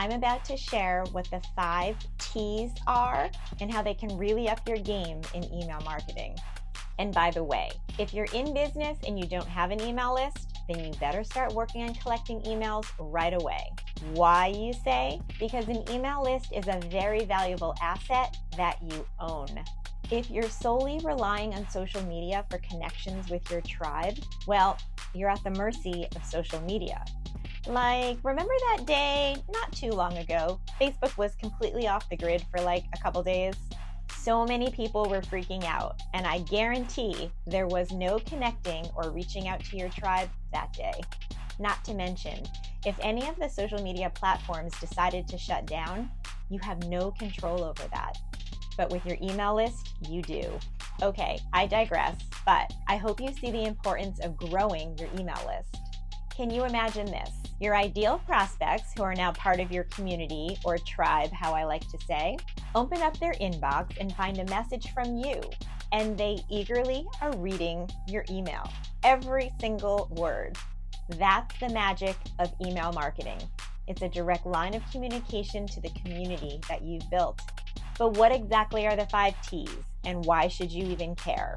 I'm about to share what the 5 T's are and how they can really up your game in email marketing. And by the way, if you're in business and you don't have an email list, then you better start working on collecting emails right away. Why, you say? Because an email list is a very valuable asset that you own. If you're solely relying on social media for connections with your tribe, well, you're at the mercy of social media. Like, remember that day, not too long ago, Facebook was completely off the grid for like a couple days? So many people were freaking out, and I guarantee there was no connecting or reaching out to your tribe that day. Not to mention, if any of the social media platforms decided to shut down, you have no control over that. But with your email list, you do. Okay, I digress, but I hope you see the importance of growing your email list. Can you imagine this? Your ideal prospects, who are now part of your community or tribe, how I like to say, open up their inbox and find a message from you, and they eagerly are reading your email, every single word. That's the magic of email marketing. It's a direct line of communication to the community that you've built. But what exactly are the 5 T's, and why should you even care?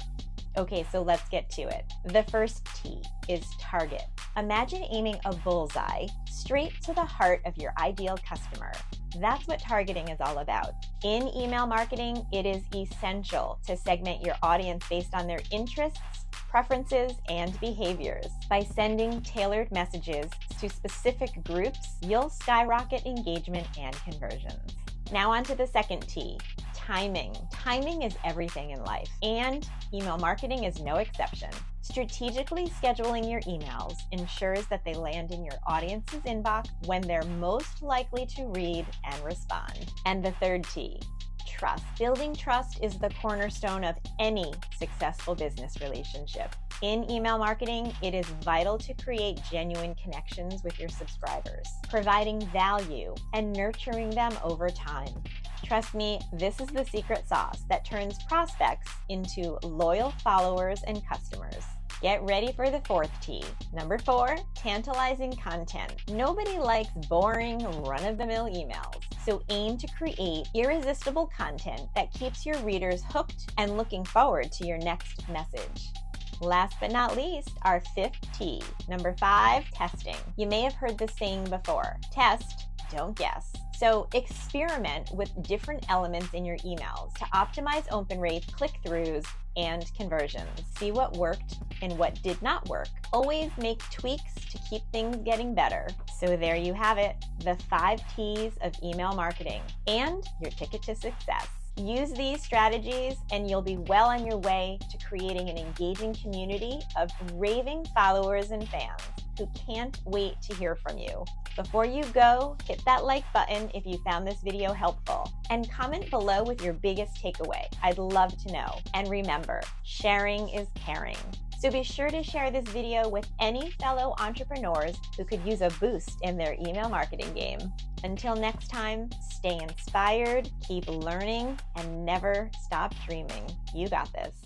Okay, so let's get to it. The first T is target. Imagine aiming a bullseye straight to the heart of your ideal customer. That's what targeting is all about. In email marketing, it is essential to segment your audience based on their interests, preferences, and behaviors. By sending tailored messages to specific groups, you'll skyrocket engagement and conversions. Now on to the second T, timing. Timing is everything in life, and email marketing is no exception. Strategically scheduling your emails ensures that they land in your audience's inbox when they're most likely to read and respond. And the third T, trust. Building trust is the cornerstone of any successful business relationship. In email marketing, it is vital to create genuine connections with your subscribers, providing value and nurturing them over time. Trust me, this is the secret sauce that turns prospects into loyal followers and customers. Get ready for the fourth T. Number 4, tantalizing content. Nobody likes boring, run-of-the-mill emails. So aim to create irresistible content that keeps your readers hooked and looking forward to your next message. Last but not least, our 5th T. Number 5, testing. You may have heard this saying before. Test, don't guess. So experiment with different elements in your emails to optimize open rates, click-throughs, and conversions. See what worked and what did not work. Always make tweaks to keep things getting better. So there you have it, the 5 T's of email marketing and your ticket to success. Use these strategies and you'll be well on your way to creating an engaging community of raving followers and fans who can't wait to hear from you. Before you go, hit that like button if you found this video helpful, and comment below with your biggest takeaway. I'd love to know. And remember, sharing is caring. So be sure to share this video with any fellow entrepreneurs who could use a boost in their email marketing game. Until next time, stay inspired, keep learning, and never stop dreaming. You got this.